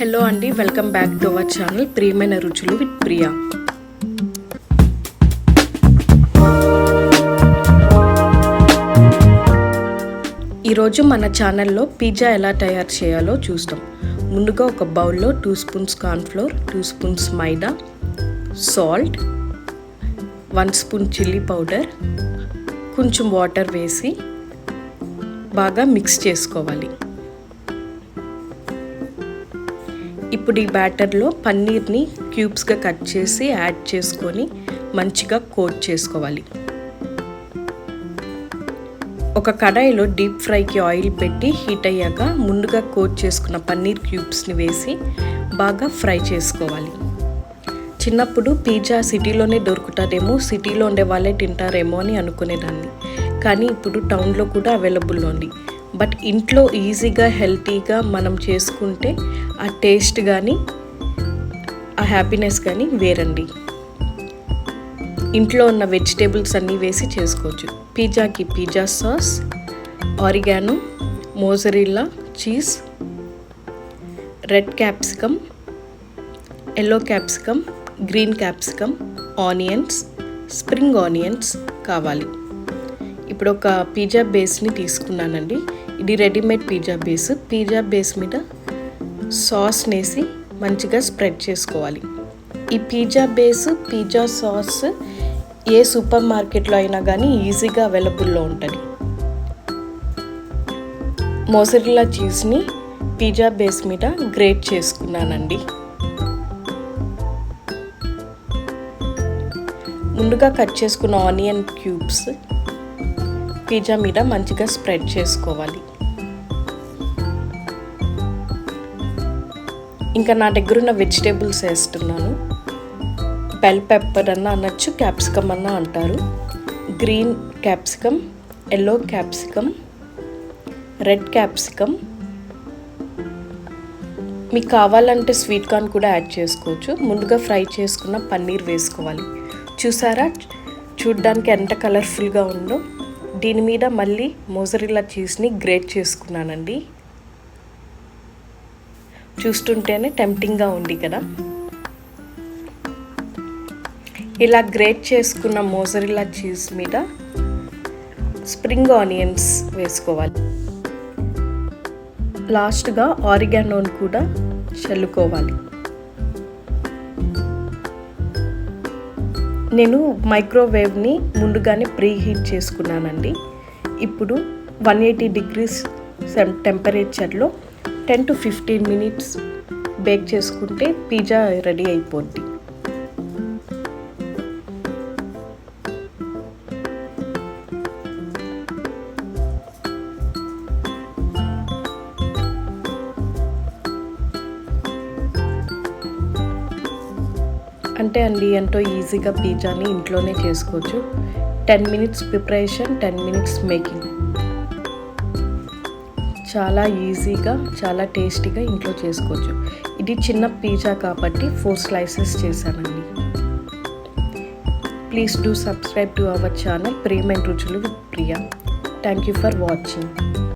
Hello అండి, welcome back to our channel ప్రియమైన రుచులు విత్ ప్రియా. ఈరోజు మన ఛానల్లో పిజ్జా ఎలా తయారు చేయాలో చూస్తాం. ముందుగా ఒక బౌల్లో 2 స్పూన్స్ కార్న్ఫ్లోర్, 2 స్పూన్స్ మైదా, సాల్ట్, 1 స్పూన్ చిల్లీ పౌడర్, కొంచెం వాటర్ వేసి బాగా మిక్స్ చేసుకోవాలి. ఇప్పుడు ఈ బ్యాటర్లో పన్నీర్ని క్యూబ్స్గా కట్ చేసి యాడ్ చేసుకొని మంచిగా కోట్ చేసుకోవాలి. ఒక కడాయిలో డీప్ ఫ్రైకి ఆయిల్ పెట్టి హీట్ అయ్యాక ముందుగా కోట్ చేసుకున్న పన్నీర్ క్యూబ్స్ని వేసి బాగా ఫ్రై చేసుకోవాలి. చిన్నప్పుడు పిజ్జా సిటీలోనే దొరుకుతుందేమో, సిటీలో ఉండే వాళ్ళే తింటారేమో అని అనుకునేదాన్ని. కానీ ఇప్పుడు టౌన్లో కూడా అవైలబుల్ ఉంది. బట్ ఇంట్లో ఈజీగా హెల్తీగా మనం చేసుకుంటే ఆ టేస్ట్ కానీ ఆ హ్యాపీనెస్ కానీ వేరండి. ఇంట్లో ఉన్న వెజిటేబుల్స్ అన్నీ వేసి చేసుకోవచ్చు. పిజ్జాకి pizza sauce, oregano, mozzarella cheese, red capsicum, yellow capsicum, green capsicum, onions, spring onions కావాలి. ఇప్పుడు ఒక పిజ్జా బేస్ని తీసుకున్నానండి. ఇది రెడీమేడ్ పిజ్జా బేస్ మీద సాస్ని వేసి మంచిగా స్ప్రెడ్ చేసుకోవాలి. ఈ పిజ్జా సాస్ ఏ సూపర్ మార్కెట్లో అయినా కానీ ఈజీగా అవైలబుల్లో ఉంటుంది. మోజరెల్లా చీజ్ని పిజ్జా బేస్ మీద గ్రేట్ చేసుకున్నానండి. ముందుగా కట్ చేసుకున్న ఆనియన్ క్యూబ్స్ పిజ్జా మీద మంచిగా స్ప్రెడ్ చేసుకోవాలి. ఇంకా నా దగ్గర ఉన్న వెజిటేబుల్స్ వేస్తున్నాను. బెల్ పెప్పర్ అన్న అనొచ్చు, క్యాప్సికమ్ అన్న అంటారు. Green capsicum, yellow capsicum, red capsicum. మీకు కావాలంటే స్వీట్ కార్న్ కూడా యాడ్ చేసుకోవచ్చు. ముందుగా ఫ్రై చేసుకున్న పన్నీర్ వేసుకోవాలి. చూసారా, చూడ్డానికి ఎంత కలర్ఫుల్గా ఉందో. దీని మీద మళ్ళీ మోజరెల్లా చీజ్ని గ్రేట్ చేసుకున్నానండి. చూస్తుంటేనే టెంప్టింగ్గా ఉంది కదా. ఇలా గ్రేట్ చేసుకున్న మోజరెల్లా చీజ్ మీద స్ప్రింగ్ ఆనియన్స్ వేసుకోవాలి. లాస్ట్గా ఆరిగానోని కూడా చల్లుకోవాలి. నేను మైక్రోవేవ్ని ముందుగానే ప్రీహీట్ చేసుకున్నానండి. ఇప్పుడు 180 degrees టెంపరేచర్లో 10 to 15 minutes బేక్ చేసుకుంటే పిజ్జా రెడీ అయిపోద్ది. అంటే అండి, ఎంతో ఈజీగా పిజ్జాని ఇంట్లోనే చేసుకోవచ్చు. 10 minutes ప్రిపరేషన్, 10 minutes మేకింగ్. చాలా ఈజీగా, చాలా టేస్టీగా ఇంట్లో చేసుకోవచ్చు. ఇది చిన్న పిజ్జా కాబట్టి 4 slices చేశానండి. Please do subscribe to our channel ప్రియమైన రుచులు with Priya. Thank you for watching.